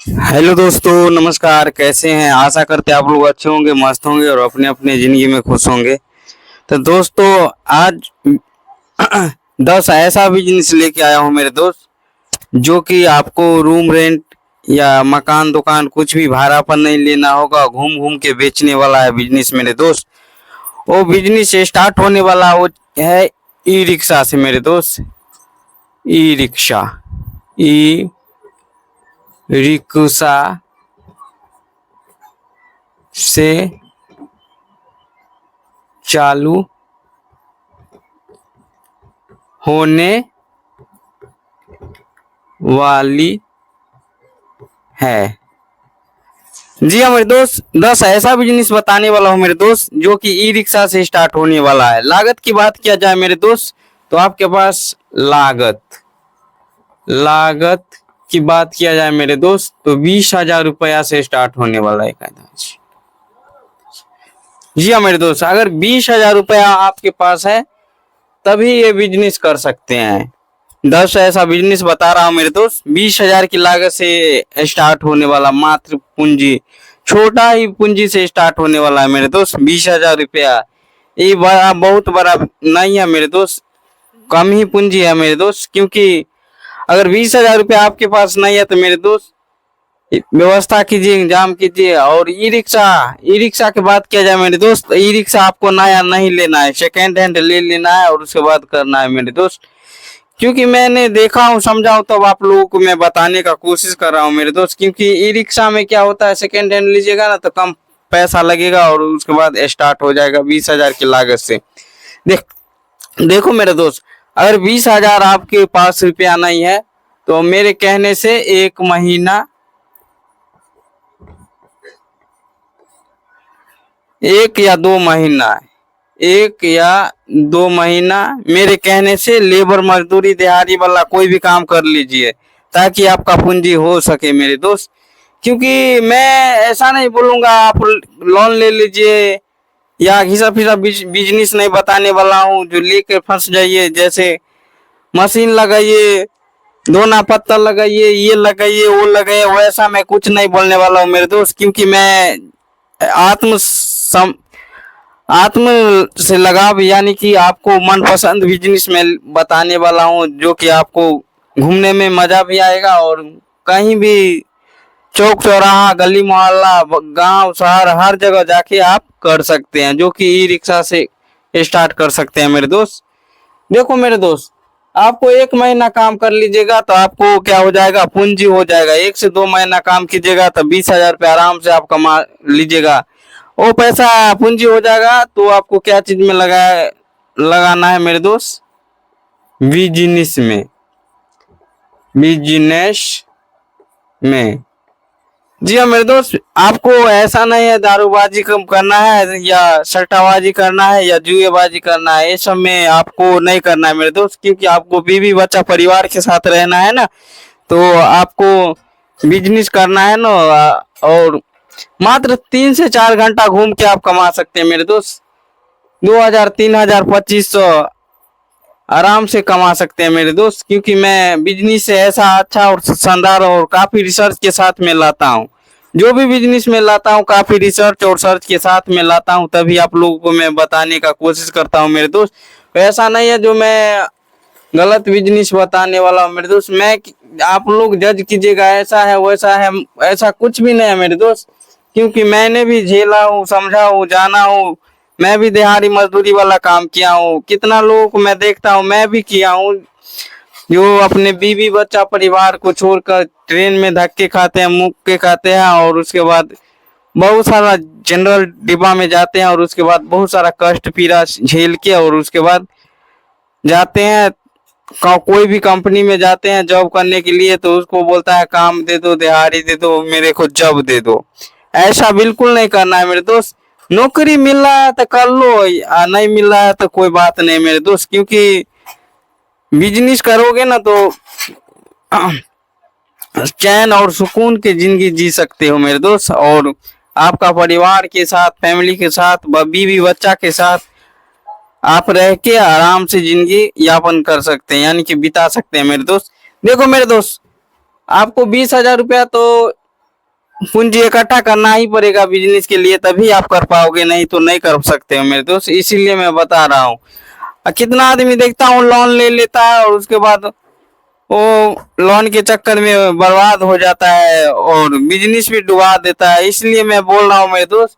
Hello दोस्तों, नमस्कार। कैसे हैं? आशा करते हैं आप लोग अच्छे होंगे, मस्त होंगे और अपने अपने जिंदगी में खुश होंगे। तो दोस्तों, आज 10 ऐसा बिजनेस लेके आया हूँ मेरे दोस्त, जो कि आपको रूम रेंट या मकान दुकान कुछ भी भाड़ा पर नहीं लेना होगा। घूम घूम के बेचने वाला है बिजनेस मेरे दोस्त। वो बिजनेस स्टार्ट होने वाला वो है ई रिक्शा से मेरे दोस्त। ई रिक्शा, ई रिक्शा से चालू होने वाली है। जी हाँ मेरे दोस्त, 10 ऐसा बिजनेस बताने वाला हूँ मेरे दोस्त, जो कि ई रिक्शा से स्टार्ट होने वाला है। लागत की बात किया जाए मेरे दोस्त, तो आपके पास लागत की बात किया जाए मेरे दोस्त, तो 20,000 रुपया से स्टार्ट होने वाला है कायदा। जी हाँ मेरे दोस्त, अगर 20,000 रुपया आपके पास है तभी ये बिजनेस कर सकते हैं। 10 ऐसा बिजनेस बता रहा हूँ मेरे दोस्त। 20,000 की लागत से स्टार्ट होने वाला, मात्र पूंजी, छोटा ही पूंजी से स्टार्ट होने वाला है मेरे दोस्त। 20,000 रुपया ये बड़ा, बहुत बड़ा नहीं है मेरे दोस्त, कम ही पूंजी है मेरे दोस्त। क्योंकि अगर 20,000 रुपया आपके पास नहीं है तो मेरे दोस्त व्यवस्था कीजिए, इंतजाम कीजिए। और ई रिक्शा की बात किया जाए मेरे दोस्त, ई रिक्शा आपको नया नहीं लेना है, सेकेंड हैंड ले लेना है और उसके बाद करना है मेरे दोस्त। क्योंकि मैंने देखा हूँ, समझा हूँ, तब आप लोगों को मैं बताने का कोशिश कर रहा हूँ मेरे दोस्त। क्योंकि ई रिक्शा में क्या होता है, सेकेंड हैंड लीजिएगा ना तो कम पैसा लगेगा और उसके बाद स्टार्ट हो जाएगा 20,000 की लागत से। देखो मेरे दोस्त, अगर 20,000 आपके पास रुपया नहीं है तो मेरे कहने से एक या दो महीना मेरे कहने से लेबर मजदूरी दिहाड़ी वाला कोई भी काम कर लीजिए, ताकि आपका पूंजी हो सके मेरे दोस्त। क्योंकि मैं ऐसा नहीं बोलूंगा आप लोन ले लीजिए, या घिसा फिसा बिजनेस नहीं बताने वाला हूँ जो लेके फंस जाइए। जैसे मशीन लगाइए, दोना पत्थर लगाइए, ये लगाइए, वो लगाइए, वैसा मैं कुछ नहीं बोलने वाला हूँ मेरे दोस्त। क्योंकि मैं आत्म से लगाव, यानी कि आपको मनपसंद बिजनेस में बताने वाला हूँ, जो कि आपको घूमने में मजा भी आएगा और कहीं भी चौक चौराहा, गली मोहल्ला, गांव शहर, हर जगह जाके आप कर सकते हैं, जो कि ई रिक्शा से स्टार्ट कर सकते हैं मेरे दोस्त। देखो मेरे दोस्त, आपको 1 महीना काम कर लीजिएगा तो आपको क्या हो जाएगा, पूंजी हो जाएगा। 1 से 2 महीना काम कीजिएगा तो 20,000 रुपये आराम से आप कमा लीजिएगा। वो पैसा पूंजी हो जाएगा तो आपको क्या चीज में लगाना है मेरे दोस्त, बिजनेस में। जी हाँ मेरे दोस्त, आपको ऐसा नहीं है दारूबाजी कम करना है या सट्टाबाजी करना है या जुएबाजी करना है, ये सब में आपको नहीं करना है मेरे दोस्त। क्योंकि आपको बीवी बच्चा परिवार के साथ रहना है ना, तो आपको बिजनेस करना है ना। और मात्र 3 से 4 घंटा घूम के आप कमा सकते हैं मेरे दोस्त। 2,000, 3,000, 2,500 आराम से कमा सकते हैं मेरे दोस्त। क्योंकि मैं बिजनेस से ऐसा अच्छा और शानदार और काफी रिसर्च के साथ में लाता हूँ। जो भी बिजनेस में लाता हूँ काफी रिसर्च और सर्च के साथ में लाता हूँ, तभी आप लोगों को मैं बताने का कोशिश करता हूँ मेरे दोस्त। ऐसा नहीं है जो मैं गलत बिजनेस बताने वाला हूँ मेरे दोस्त। मैं, आप लोग जज कीजिएगा, ऐसा है वैसा है, ऐसा कुछ भी नहीं है मेरे दोस्त। क्योंकि मैंने भी झेला हूँ, समझा हूँ, जाना हूँ। मैं भी दिहाड़ी मजदूरी वाला काम किया हूँ, कितना लोगों को मैं देखता हूँ, मैं भी किया हूँ, जो अपने बीवी बच्चा परिवार को छोड़कर ट्रेन में धक्के खाते हैं, मुक्के खाते हैं, और उसके बाद बहुत सारा जनरल डिब्बा में जाते हैं, और उसके बाद बहुत सारा कष्ट पीड़ा झेल के, और उसके बाद जाते हैं कोई भी कंपनी में जाते हैं जॉब करने के लिए, तो उसको बोलता है काम दे दो, दिहाड़ी दे दो, मेरे को जॉब दे दो। ऐसा बिल्कुल नहीं करना है मेरे दोस्त। नौकरी मिल रहा है तो कर लो, नहीं मिल रहा है तो कोई बात नहीं मेरे दोस्त। क्योंकि बिजनेस करोगे ना तो चैन और सुकून की जिंदगी जी सकते हो मेरे दोस्त। और आपका परिवार के साथ, फैमिली के साथ, बीवी बच्चा के साथ आप रह के आराम से जिंदगी यापन कर सकते हैं, यानी कि बिता सकते हैं मेरे दोस्त। देखो मेरे दोस्त, आपको 20,000 रुपया तो पूंजी इकट्ठा करना ही पड़ेगा बिजनेस के लिए, तभी आप कर पाओगे, नहीं तो नहीं कर सकते हो मेरे दोस्त। इसीलिए मैं बता रहा हूँ। कितना आदमी देखता हूँ लोन ले लेता है और उसके बाद वो लोन के चक्कर में बर्बाद हो जाता है और बिजनेस भी डुबा देता है। इसलिए मैं बोल रहा हूँ मेरे दोस्त,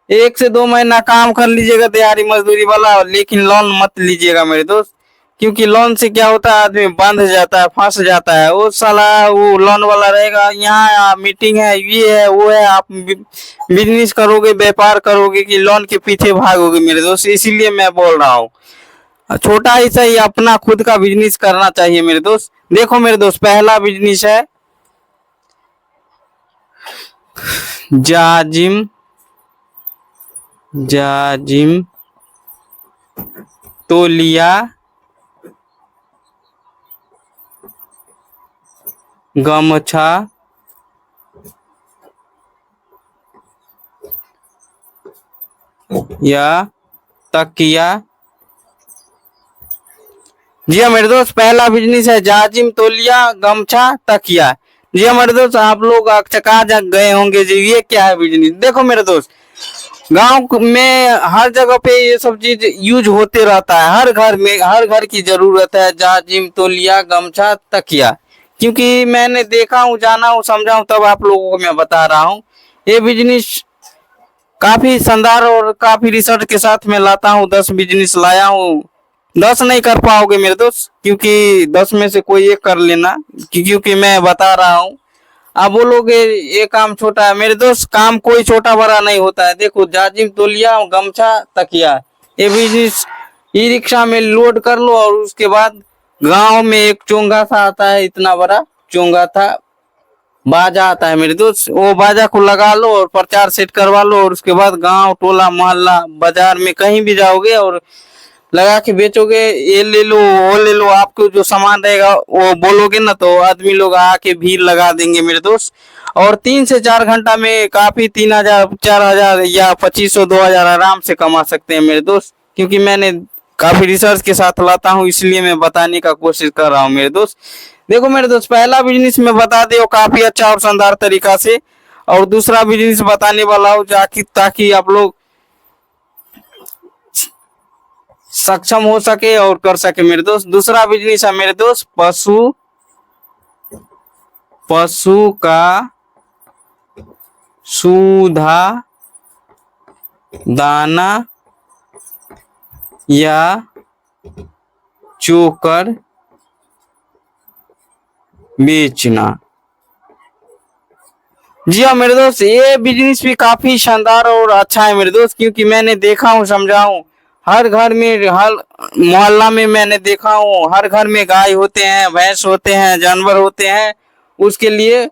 1 से 2 महीना काम कर लीजिएगा दिहाड़ी मजदूरी वाला, लेकिन लोन मत लीजिएगा मेरे दोस्त। क्योंकि लोन से क्या होता है, आदमी बंध जाता है, फंस जाता है। वो साला वो लोन वाला रहेगा, यहाँ मीटिंग है, ये है, वो है, आप बिजनेस करोगे, व्यापार करोगे कि लोन के पीछे भागोगे मेरे दोस्त। इसीलिए मैं बोल रहा हूँ, छोटा ही सही अपना खुद का बिजनेस करना चाहिए मेरे दोस्त। देखो मेरे दोस्त, पहला बिजनेस है जाजिम जाजिम तोलिया गमछा या तकिया। जी हाँ मेरे दोस्त, पहला बिजनेस है जाजिम तोलिया गमछा तकिया। जी हाँ मेरे दोस्त, आप लोग चका जग गए होंगे जी ये क्या है बिजनेस। देखो मेरे दोस्त, गांव में हर जगह पे ये सब चीज यूज होते रहता है, हर घर में, हर घर की जरूरत है जाजिम तोलिया गमछा तकिया। क्योंकि मैंने देखा हूँ, जाना हूँ, समझा हूँ, तब आप लोगों को मैं बता रहा हूँ। ये बिजनेस काफी शानदार और काफी रिसर्च के साथ में लाता हूँ। 10 बिजनेस लाया हूँ। 10 नहीं कर पाओगे मेरे दोस्त, क्योंकि 10 में से कोई एक कर लेना, क्योंकि मैं बता रहा हूँ। आप बोलोगे ये काम छोटा है, मेरे दोस्त काम कोई छोटा बड़ा नहीं होता है। देखो जाजिम तोलिया गमछा तकिया, ये बिजनेस ई रिक्शा में लोड कर लो और उसके बाद गांव में एक चोंगा सा आता है, इतना बड़ा चोंगा था, बाजा आता है मेरे दोस्त, वो बाजा को लगा लो और प्रचार सेट करवा लो और उसके बाद गांव टोला मोहल्ला बाजार में कहीं भी जाओगे और लगा के बेचोगे। ये ले लो वो ले लो, आपको जो सामान रहेगा वो बोलोगे ना तो आदमी लोग आके भीड़ लगा देंगे मेरे दोस्त। और 3 से 4 घंटा में काफी 3,000 4,000 या 2,500 2,000 आराम से कमा सकते हैं मेरे दोस्त। क्योंकि मैंने काफी रिसर्च के साथ लाता हूँ, इसलिए मैं बताने का कोशिश कर रहा हूँ मेरे दोस्त। देखो मेरे दोस्त, पहला बिजनेस में बता दे काफी अच्छा और शानदार तरीका से, और दूसरा बिजनेस बताने वाला हूँ जाकि ताकि आप लोग सक्षम हो सके और कर सके मेरे दोस्त। दूसरा बिजनेस है मेरे दोस्त पशु पशु का सूधा दाना या चोकर बेचना। जी हाँ मेरे दोस्त, ये बिजनेस भी काफी शानदार और अच्छा है मेरे दोस्त। क्योंकि मैंने देखा हूँ, समझा हूँ, हर घर में, हर मोहल्ला में मैंने देखा हूँ, हर घर में गाय होते हैं, भैंस होते हैं, जानवर होते हैं। उसके लिए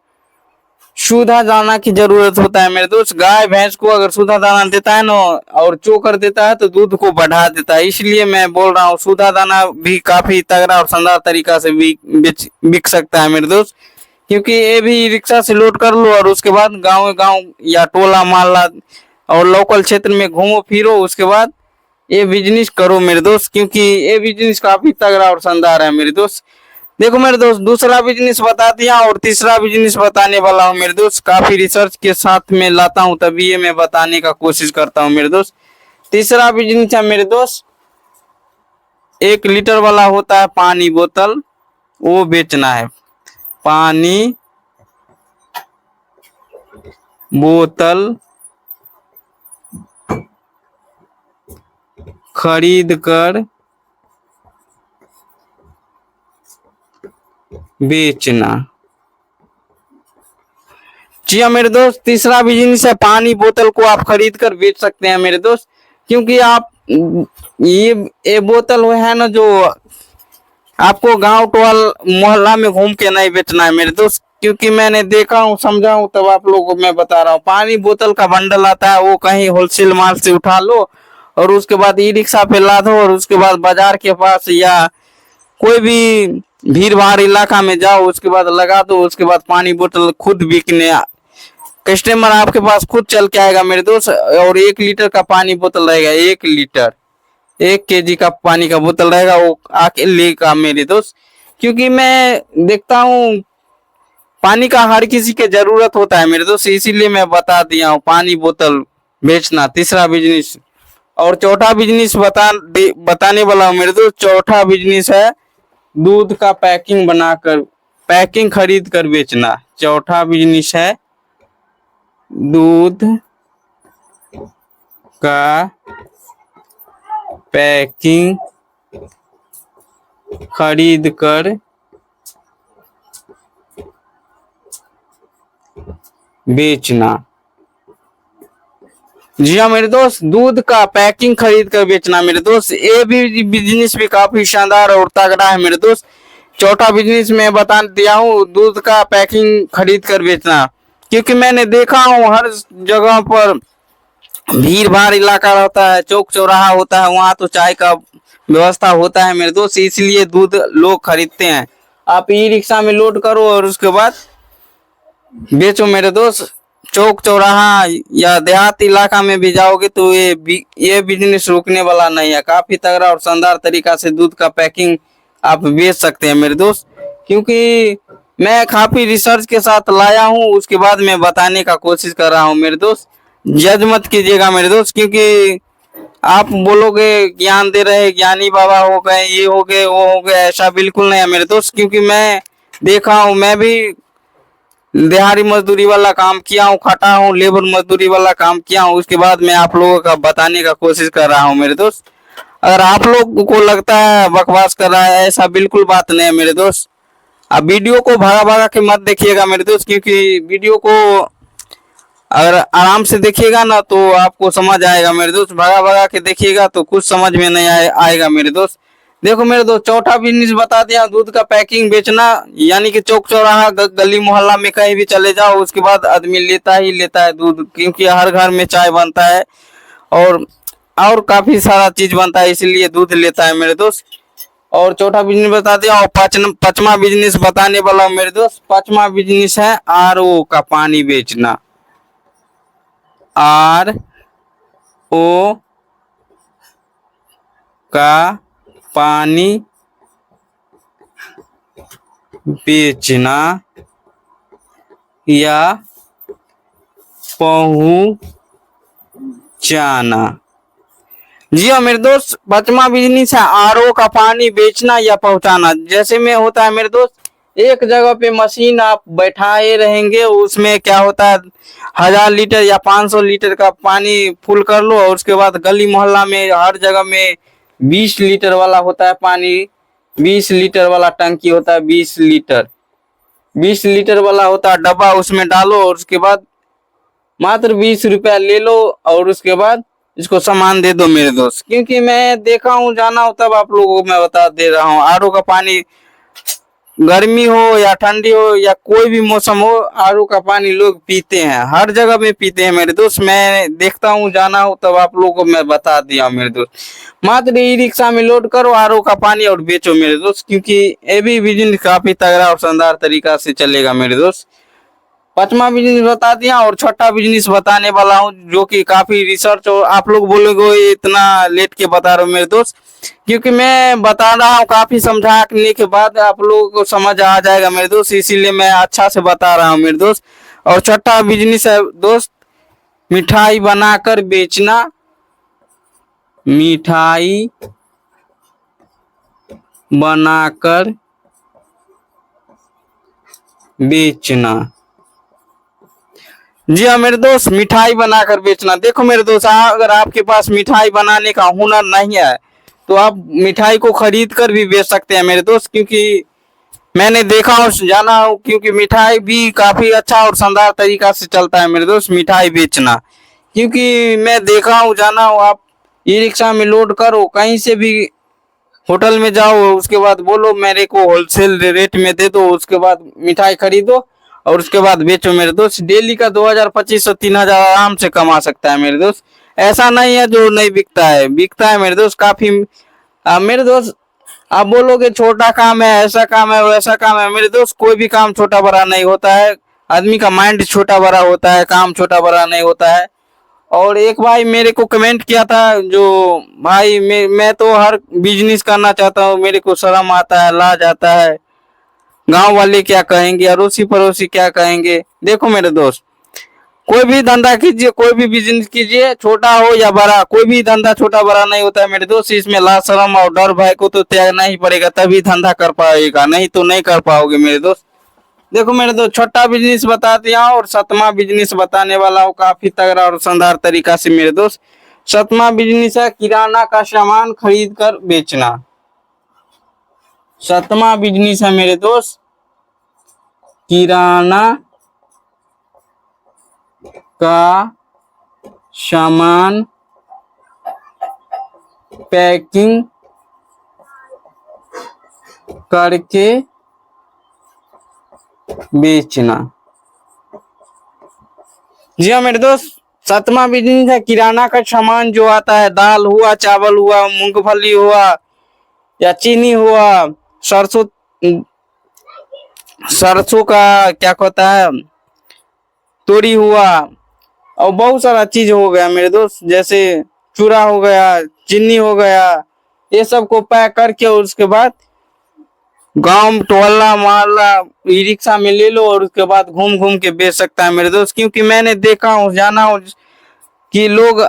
सूधा दाना की जरूरत होता है मेरे दोस्त। गाय भैंस को अगर सूधा दाना देता है ना और चोकर देता है तो दूध को बढ़ा देता है। इसलिए मैं बोल रहा हूँ सूधा दाना भी काफी तगड़ा और शानदार तरीका से बिक सकता है मेरे दोस्त। क्योंकि ये भी रिक्शा से लोड कर लो और उसके बाद गांव गांव या टोला मोहल्ला और लोकल क्षेत्र में घूमो फिरो, उसके बाद ये बिजनेस करो मेरे दोस्त। क्योंकि ये बिजनेस काफी तगड़ा और शानदार है मेरे दोस्त। देखो मेरे दोस्त, दूसरा बिजनेस बता दिया और तीसरा बिजनेस बताने वाला हूँ मेरे दोस्त। काफी रिसर्च के साथ में लाता हूँ, तभी ये मैं बताने का कोशिश करता हूँ मेरे दोस्त। तीसरा बिजनेस है मेरे दोस्त 1 लीटर वाला होता है पानी बोतल, वो बेचना है। पानी बोतल खरीद कर बेचना। जी हाँ मेरे दोस्त, तीसरा बिजनेस है पानी बोतल को आप खरीद कर बेच सकते हैं मेरे दोस्त। क्योंकि आप ये बोतल वो है ना जो आपको गांव टोल मोहल्ला में घूम के नहीं बेचना है मेरे दोस्त। क्योंकि मैंने देखा हूँ, समझा हूँ, तब आप लोगों को मैं बता रहा हूँ। पानी बोतल का बंडल आता है, वो कहीं होलसेल माल से उठा लो और उसके बाद ई रिक्शा पे ला दो और उसके बाद बाजार के पास या कोई भी भीड़ भाड़ इलाका में जाओ, उसके बाद लगा दो। उसके बाद पानी बोतल खुद बिकने, कस्टमर आपके पास खुद चल के आएगा मेरे दोस्त। और 1 लीटर का पानी बोतल रहेगा, 1 लीटर 1 kg का पानी का बोतल रहेगा, वो आके लेगा मेरे दोस्त। क्योंकि मैं देखता हूँ पानी का हर किसी के जरूरत होता है मेरे दोस्त, इसीलिए मैं बता दिया हूँ पानी बोतल बेचना तीसरा बिजनेस। और चौथा बिजनेस बताने वाला हूँ मेरे दोस्त। चौथा बिजनेस है दूध का पैकिंग बनाकर, पैकिंग खरीद कर बेचना। चौथा बिजनेस है दूध का पैकिंग खरीद कर बेचना। जी हाँ मेरे दोस्त, दूध का पैकिंग खरीद कर बेचना मेरे दोस्त, ये भी बिजनेस भी काफी शानदार और तगड़ा है मेरे दोस्त। चौथा बिजनेस मैं बता दिया हूँ, दूध का पैकिंग खरीद कर बेचना। क्योंकि मैंने देखा हूँ हर जगह पर भीड़ भाड़ इलाका रहता है, चौक चौराहा होता है, वहां तो चाय का व्यवस्था होता है मेरे दोस्त, इसलिए दूध लोग खरीदते हैं। आप ई रिक्शा में लोड करो और उसके बाद बेचो मेरे दोस्त। चौक चौराहा या देहात इलाका में भी जाओगे तो ये बिजनेस रुकने वाला नहीं है। काफी तगड़ा और शानदार तरीका से दूध का पैकिंग आप बेच सकते हैं मेरे दोस्त। क्योंकि मैं काफी रिसर्च के साथ लाया हूँ, उसके बाद मैं बताने का कोशिश कर रहा हूँ मेरे दोस्त। जज मत कीजिएगा मेरे दोस्त, क्योंकि आप बोलोगे ज्ञान दे रहे ज्ञानी बाबा हो गए, ये हो गए वो हो गए, ऐसा बिल्कुल नहीं है मेरे दोस्त। क्योंकि मैं देखा हूँ, मैं भी दिहाड़ी मजदूरी वाला काम किया हूँ, खटा हूँ, लेबर मजदूरी वाला काम किया हूँ, उसके बाद मैं आप लोगों का बताने का कोशिश कर रहा हूँ मेरे दोस्त। अगर आप लोग को लगता है बकवास कर रहा है, ऐसा बिल्कुल बात नहीं है मेरे दोस्त। अब वीडियो को भागा भागा के मत देखिएगा मेरे दोस्त, क्योंकि वीडियो को अगर आराम से देखिएगा ना तो आपको समझ आएगा मेरे दोस्त। भगा भगा के देखिएगा तो कुछ समझ में नहीं आएगा मेरे दोस्त। देखो मेरे दोस्त, चौथा बिजनेस बता दिया, दूध का पैकिंग बेचना। यानी कि चौक चौराहा गली मोहल्ला में कहीं भी चले जाओ, उसके बाद आदमी लेता ही लेता है दूध, क्योंकि हर घर में चाय बनता है और काफी सारा चीज बनता है, इसलिए दूध लेता है मेरे दोस्त। और चौथा बिजनेस बता दिया। और पांचवा बिजनेस बताने वाला हूँ मेरे दोस्त। पांचवा बिजनेस है RO का पानी बेचना। RO का पानी बेचना या पहुंचाना। जी हाँ मेरे दोस्त, पांचवा बिजनेस है RO का पानी बेचना या पहुंचाना। जैसे में होता है मेरे दोस्त, एक जगह पे मशीन आप बैठाए रहेंगे, उसमें क्या होता है 1000 लीटर या 500 लीटर का पानी फुल कर लो, और उसके बाद गली मोहल्ला में हर जगह में 20 लीटर वाला होता है पानी, 20 लीटर वाला टंकी होता है, 20 लीटर वाला होता है डब्बा, उसमें डालो और उसके बाद मात्र 20 रुपया ले लो और उसके बाद इसको सामान दे दो मेरे दोस्त। क्योंकि मैं देखा हूँ, जाना हो तब आप लोगों को मैं बता दे रहा हूँ। RO का पानी गर्मी हो या ठंडी हो या कोई भी मौसम हो, RO का पानी लोग पीते हैं, हर जगह में पीते हैं मेरे दोस्त। मैं देखता हूँ, जाना हो तब आप लोगों को मैं बता दिया मेरे दोस्त। मात्र ई रिक्शा में लोड करो RO का पानी और बेचो मेरे दोस्त, क्योंकि ये भी बिजनेस काफी तगड़ा और शानदार तरीका से चलेगा मेरे दोस्त। पांचवा बिजनेस बता दिया और छठा बिजनेस बताने वाला हूँ, जो कि काफी रिसर्च। और आप लोग बोलोगे ये इतना लेट के बता रहे हो मेरे दोस्त, क्योंकि मैं बता रहा हूँ काफी समझाने के बाद आप लोगों को समझ आ जाएगा मेरे दोस्त, इसीलिए मैं अच्छा से बता रहा हूँ मेरे दोस्त। और छठा बिजनेस है दोस्त, मिठाई बनाकर बेचना। मिठाई बनाकर बेचना। जी हाँ मेरे दोस्त, मिठाई बनाकर बेचना। देखो मेरे दोस्त, अगर आपके पास मिठाई बनाने का हुनर नहीं है तो आप मिठाई को खरीद कर भी बेच सकते हैं मेरे दोस्त। क्योंकि मैंने देखा और जाना हो, क्योंकि मिठाई भी काफी अच्छा और शानदार तरीका से चलता है मेरे दोस्त, मिठाई बेचना। क्योंकि मैं देखा हूँ, जाना हो, आप ई रिक्शा में लोड करो, कहीं से भी होटल में जाओ, उसके बाद बोलो मेरे को होलसेल रेट में दे दो, उसके बाद मिठाई खरीदो और उसके बाद बेचो मेरे दोस्त। डेली का 2000 2500 3000 आराम से कमा सकता है मेरे दोस्त। ऐसा नहीं है जो नहीं बिकता है, बिकता है मेरे दोस्त काफी। मेरे दोस्त, आप बोलोगे छोटा काम है, ऐसा काम है, वैसा काम है। मेरे दोस्त, कोई भी काम छोटा बड़ा नहीं होता है। आदमी का माइंड छोटा बड़ा होता है, काम छोटा बड़ा नहीं होता है। और एक भाई मेरे को कमेंट किया था, जो भाई मैं तो हर बिजनेस करना चाहता हूँ, मेरे को शर्म आता है, लाज आता है, गांव वाले क्या कहेंगे, अड़ोसी पड़ोसी क्या कहेंगे। देखो मेरे दोस्त, कोई भी धंधा कीजिए, कोई भी बिजनेस कीजिए, छोटा हो या बड़ा, कोई भी धंधा छोटा बड़ा नहीं होता है मेरे दोस्त। इसमें लाज शर्म और डर भय को तो त्यागना ही पड़ेगा, तभी धंधा कर पाएगा, नहीं तो नहीं कर पाओगे मेरे दोस्त। देखो मेरे दोस्त, छोटा बिजनेस बता दिया और सतमा बिजनेस बताने वाला हूँ, काफी तगड़ा और शानदार तरीका से मेरे दोस्त। सतमा बिजनेस है किराना का सामान खरीद कर बेचना। सतमा बिजनेस है मेरे दोस्त किराना का सामान पैकिंग करके बेचना। जी हाँ मेरे दोस्त, सतमा बिजनेस है किराना का सामान जो आता है, दाल हुआ, चावल हुआ, मूंगफली हुआ या चीनी हुआ, सरसों सरसों का क्या कहता है, तोरी हुआ, और बहुत सारा चीज हो गया मेरे दोस्त, जैसे चूड़ा हो गया, चीनी हो गया, ये सब को पैक करके उसके बाद गांव टोला मोहल्ला ई रिक्शा में ले लो और उसके बाद घूम घूम के बेच सकता है मेरे दोस्त। क्योंकि मैंने देखा हूँ, जाना हूँ कि लोग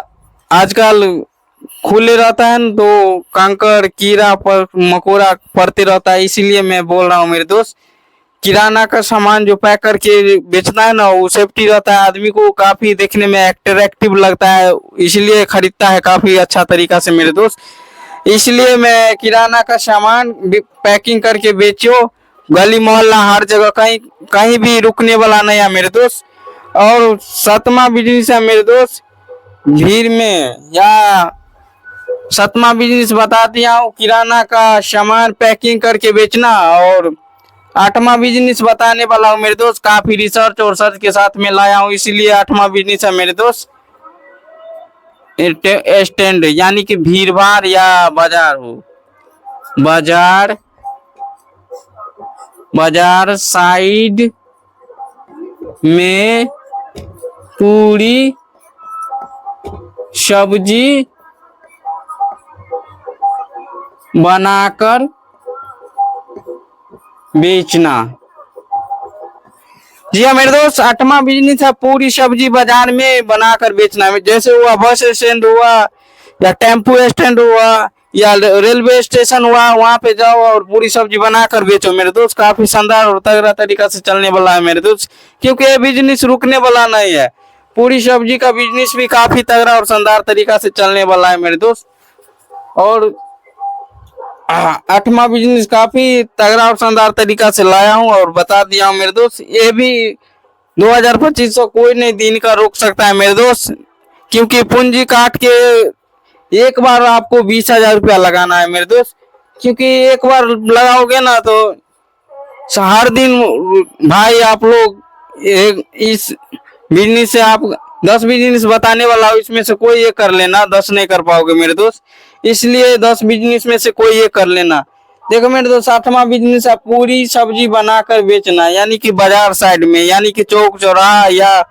आजकल खुले रहता है न, तो कंकड़ कीड़ा पर मकोड़ा पड़ते रहता है, इसीलिए मैं बोल रहा हूँ मेरे दोस्त, किराना का सामान जो पैक करके बेचना है ना, वो सेफ्टी रहता है, आदमी को काफी देखने में अट्रैक्टिव लगता है, इसलिए खरीदता है काफी अच्छा तरीका से मेरे दोस्त। इसलिए मैं किराना का सामान पैकिंग करके बेचो, गली मोहल्ला हर जगह, कहीं कहीं भी रुकने वाला नहीं है मेरे दोस्त। और सतमा बिजनेस है मेरे दोस्त भीड़ में, या सतमा बिजनेस बता दिया हूँ किराना का सामान पैकिंग करके बेचना। और आठवां बिजनेस बताने वाला हूँ मेरे दोस्त, काफी रिसर्च और सर्च के साथ में लाया हूँ, इसीलिए आठवां बिजनेस है मेरे दोस्त स्टैंड, यानी कि भीड़ भाड़ या बाजार हो, बाजार बाजार साइड में पूरी सब्जी बनाकर बेचना। जी हाँ मेरे दोस्त, आठवां बिजनेस है पूरी सब्जी बाजार में बनाकर बेचना। जैसे हुआ बस स्टैंड हुआ, या टेम्पो स्टैंड हुआ, या रेलवे स्टेशन हुआ, वहां पे जाओ और पूरी सब्जी बनाकर बेचो मेरे दोस्त। काफी शानदार और तगड़ा तरीका से चलने वाला है मेरे दोस्त, क्योंकि ये बिजनेस रुकने वाला नहीं है। पूरी सब्जी का बिजनेस भी काफी तगड़ा और शानदार तरीका से चलने वाला है मेरे दोस्त। और आठवां बिजनेस काफी तगड़ा और शानदार तरीका से लाया हूँ और बता दिया हूँ मेरे दोस्त। ये भी 2025 को कोई नहीं दिन का रोक सकता है मेरे दोस्त, क्योंकि पूंजी काट के एक बार आपको 20,000 रुपया लगाना है मेरे दोस्त। क्योंकि एक बार लगाओगे ना तो हर दिन भाई आप लोग इस बिजनेस से आप 10 बिजनेस बताने वाला हूँ, इसमें से कोई एक कर लेना, 10 नहीं कर पाओगे मेरे दोस्त, इसलिए 10 बिजनेस में से कोई एक कर लेना। देखो मेरे दोस्त, आठवां बिजनेस है पूरी सब्जी बनाकर बेचना, यानी कि बाजार साइड में, यानी कि चौक चौराहा या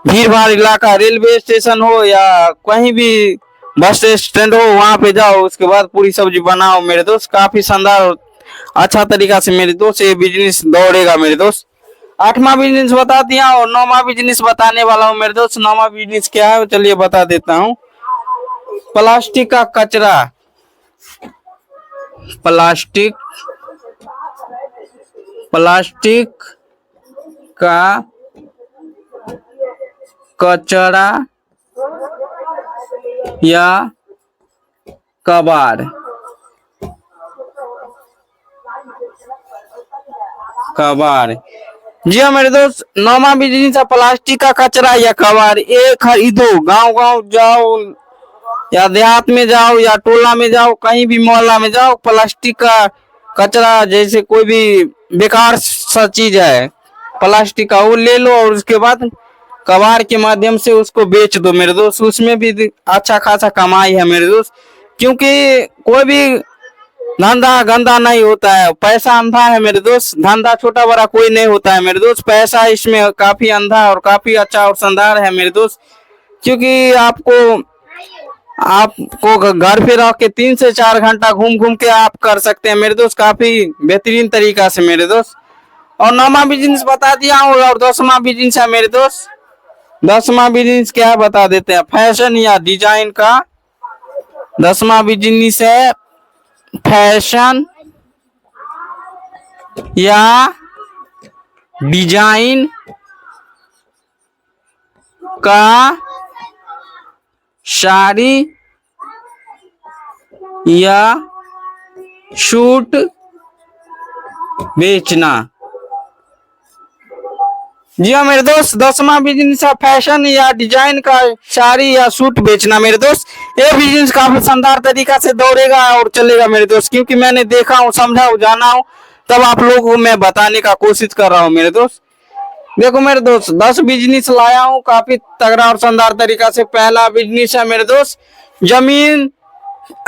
भीड़ भाड़ इलाका, रेलवे स्टेशन हो या कहीं भी बस स्टैंड हो, वहां पे जाओ, उसके बाद पूरी सब्जी बनाओ मेरे दोस्त। काफी शानदार और अच्छा तरीका से मेरे दोस्त ये बिजनेस दौड़ेगा मेरे दोस्त। आठवां बिजनेस बता दिया और नौवां बिजनेस बताने वाला हूँ मेरे दोस्त। नौवां बिजनेस क्या है चलिए बता देता हूँ। प्लास्टिक का कचरा, प्लास्टिक का कचरा या कबाड़, जी हाँ मेरे दोस्त, नौवां बिजनेस है प्लास्टिक का कचरा या कबाड़। ये खरीदो, गांव गांव जाओ या देहात में जाओ या टोला में जाओ, कहीं भी मोहल्ला में जाओ, प्लास्टिक का कचरा जैसे कोई भी बेकार सा चीज है प्लास्टिक का, वो ले लो और उसके बाद कबाड़ के माध्यम से उसको बेच दो मेरे दोस्त। उसमें भी अच्छा खासा कमाई है मेरे दोस्त, क्योंकि कोई भी धंधा गंदा नहीं होता है, पैसा अंधा है मेरे दोस्त। धंधा छोटा बड़ा कोई नहीं होता है मेरे दोस्त, पैसा इसमें काफी अंधा और काफी अच्छा और शानदार है मेरे दोस्त। क्योंकि आपको घर पे रह के 3 से 4 घंटा घूम घूम के आप कर सकते हैं मेरे दोस्त, काफी बेहतरीन तरीका से मेरे दोस्त। और 9वां बिजनेस बता दिया हूँ, और 10वां बिजनेस है मेरे दोस्त। 10वां बिजनेस क्या है बता देते हैं, फैशन या डिजाइन का। 10वां बिजनेस है फैशन या डिजाइन का साड़ी या सूट बेचना। जी हाँ मेरे दोस्त, 10वां बिजनेस है फैशन या डिजाइन का साड़ी या सूट बेचना मेरे दोस्त। ये बिजनेस काफी शानदार तरीका से दौड़ेगा और चलेगा मेरे दोस्त, क्योंकि मैंने देखा हूँ, समझा हूँ, जाना हूँ, तब आप लोगों को मैं बताने का कोशिश कर रहा हूँ मेरे दोस्त। देखो मेरे दोस्त, 10 बिजनेस लाया हूँ काफी तगड़ा और शानदार तरीका से। पहला बिजनेस है मेरे दोस्त जमीन,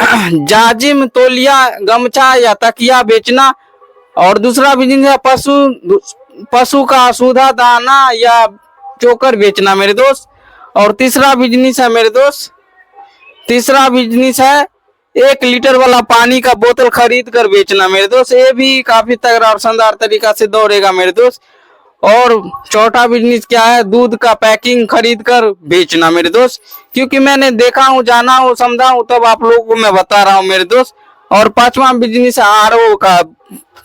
जाजिम, तौलिया, गमछा या तकिया बेचना। और दूसरा बिजनेस है पशु का सूधा दाना या चोकर बेचना मेरे दोस्त। और तीसरा बिजनेस है मेरे दोस्त, तीसरा बिजनेस है 1 लीटर वाला पानी का बोतल खरीद कर बेचना मेरे दोस्त। ये भी काफी तगड़ा और शानदार तरीका से दौड़ेगा मेरे दोस्त। और चौथा बिजनेस क्या है, दूध का पैकिंग खरीद कर बेचना मेरे दोस्त, क्योंकि मैंने देखा हूँ, जाना हूँ, समझा हूँ, तब आप लोगों को मैं बता रहा हूँ मेरे दोस्त। और 5वां बिजनेस है आरओ का,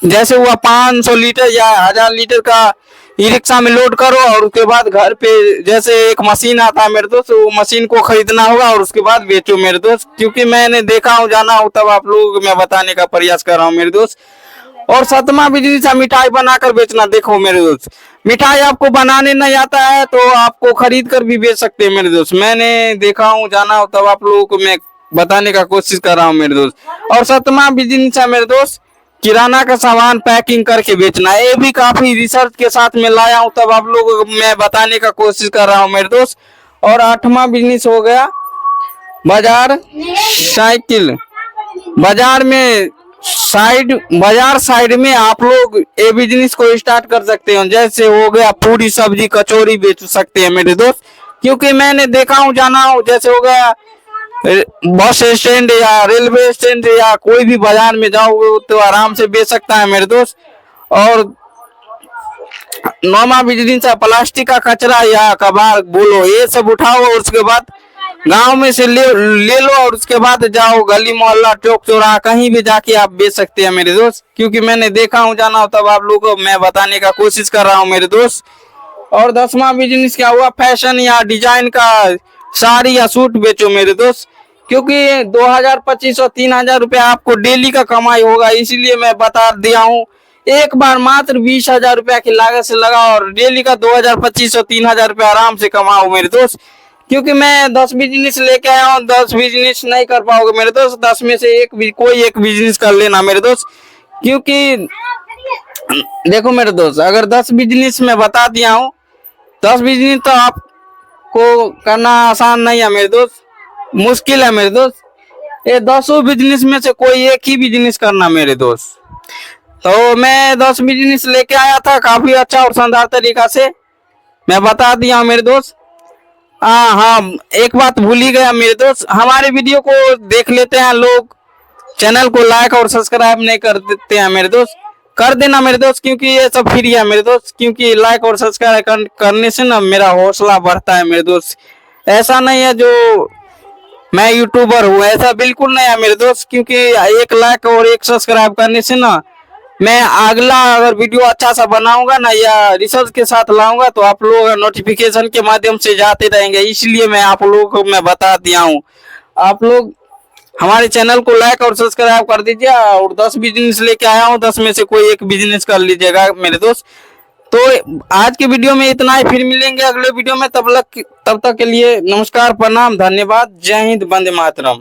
जैसे हुआ 500 लीटर या 1000 लीटर का ई रिक्शा में लोड करो, और उसके बाद घर पे जैसे एक मशीन आता है मेरे दोस्त, वो मशीन को खरीदना होगा और उसके बाद बेचो मेरे दोस्त, क्योंकि मैंने देखा हूँ, जाना हूँ, तब आप लोगों को मैं बताने का प्रयास कर रहा हूँ मेरे दोस्त। और 7वां बिजनेस है मिठाई बनाकर बेचना। देखो मेरे दोस्त, मिठाई आपको बनाने नहीं आता है तो आपको खरीद कर भी बेच सकते हैं मेरे दोस्त। मैंने देखा हूँ, जाना हो, तब आप लोगों को मैं बताने का कोशिश कर रहा हूँ मेरे दोस्त। और 7वां बिजनेस है मेरे दोस्त किराना का सामान पैकिंग करके बेचना। ये भी काफी रिसर्च के साथ में लाया हूँ, तब आप लोगों को मैं बताने का कोशिश कर रहा हूँ मेरे दोस्त। और 8वां बिजनेस हो गया बाजार साइकिल। बाजार साइड में आप लोग ये बिजनेस को स्टार्ट कर सकते हो, जैसे हो गया पूरी सब्जी कचौरी बेच सकते हैं मेरे दोस्त, क्योंकि मैंने देखा हूँ, जाना हूँ, जैसे हो गया बस स्टैंड या रेलवे स्टैंड या कोई भी बाजार में जाओगे तो आराम से बेच सकता है मेरे दोस्त। और 9वां बिजनेस है प्लास्टिक का कचरा या कबाड़ बोलो, ये सब उठाओ और उसके बाद गांव में से ले लो, और उसके बाद जाओ गली मोहल्ला चौक चौराहा कहीं भी जाके आप बेच सकते हैं मेरे दोस्त, क्योंकि मैंने देखा हूँ, जाना हो, तब आप लोगों को मैं बताने का कोशिश कर रहा हूँ मेरे दोस्त। और 10वां बिजनेस क्या हुआ, फैशन या डिजाइन का साड़ी या सूट बेचो मेरे दोस्त, क्योंकि 2000-2500 और 3000 रुपया आपको डेली का कमाई होगा, इसीलिए मैं बता दिया हूँ। एक बार मात्र 20,000 रुपया की लागत से लगा और डेली का 2000-2500 और 3000 रुपया आराम से कमाओ मेरे दोस्त, क्योंकि मैं 10 बिजनेस लेके आया हूँ। 10 बिजनेस नहीं कर पाओगे मेरे दोस्त, 10 में से कोई एक बिजनेस कर लेना मेरे दोस्त, क्योंकि देखो मेरे दोस्त, अगर 10 बिजनेस में बता दिया हूँ, 10 बिजनेस तो आपको करना आसान नहीं है मेरे दोस्त, मुश्किल है मेरे दोस्त। ये 10 बिजनेस में से कोई एक ही बिजनेस करना मेरे दोस्त। तो मैं 10 बिजनेस लेके आया था, काफी अच्छा और शानदार तरीका से मैं बता दिया हूँ मेरे दोस्त। हाँ, एक बात भूल ही गया मेरे दोस्त, हमारे वीडियो को देख लेते हैं लोग, चैनल को लाइक और सब्सक्राइब नहीं कर देते हैं मेरे दोस्त, कर देना मेरे दोस्त, क्योंकि ये सब फ्री है मेरे दोस्त, क्योंकि लाइक और सब्सक्राइब करने से ना मेरा हौसला बढ़ता है मेरे दोस्त। ऐसा नहीं है जो मैं यूट्यूबर हूँ, ऐसा बिल्कुल नहीं है मेरे दोस्त, क्योंकि 1 लाइक और 1 सब्सक्राइब करने से ना मैं अगला अगर वीडियो अच्छा सा बनाऊंगा ना या रिसर्च के साथ लाऊंगा तो आप लोग नोटिफिकेशन के माध्यम से जाते रहेंगे, इसलिए मैं आप लोगों को मैं बता दिया हूँ। आप लोग हमारे चैनल को लाइक और सब्सक्राइब कर दीजिए, और 10 बिजनेस लेके आया हूँ, 10 में से कोई एक बिजनेस कर लीजिएगा मेरे दोस्त। तो आज के वीडियो में इतना ही, फिर मिलेंगे अगले वीडियो में, तब तक के लिए नमस्कार, प्रणाम, धन्यवाद, जय हिंद, वंदे मातरम।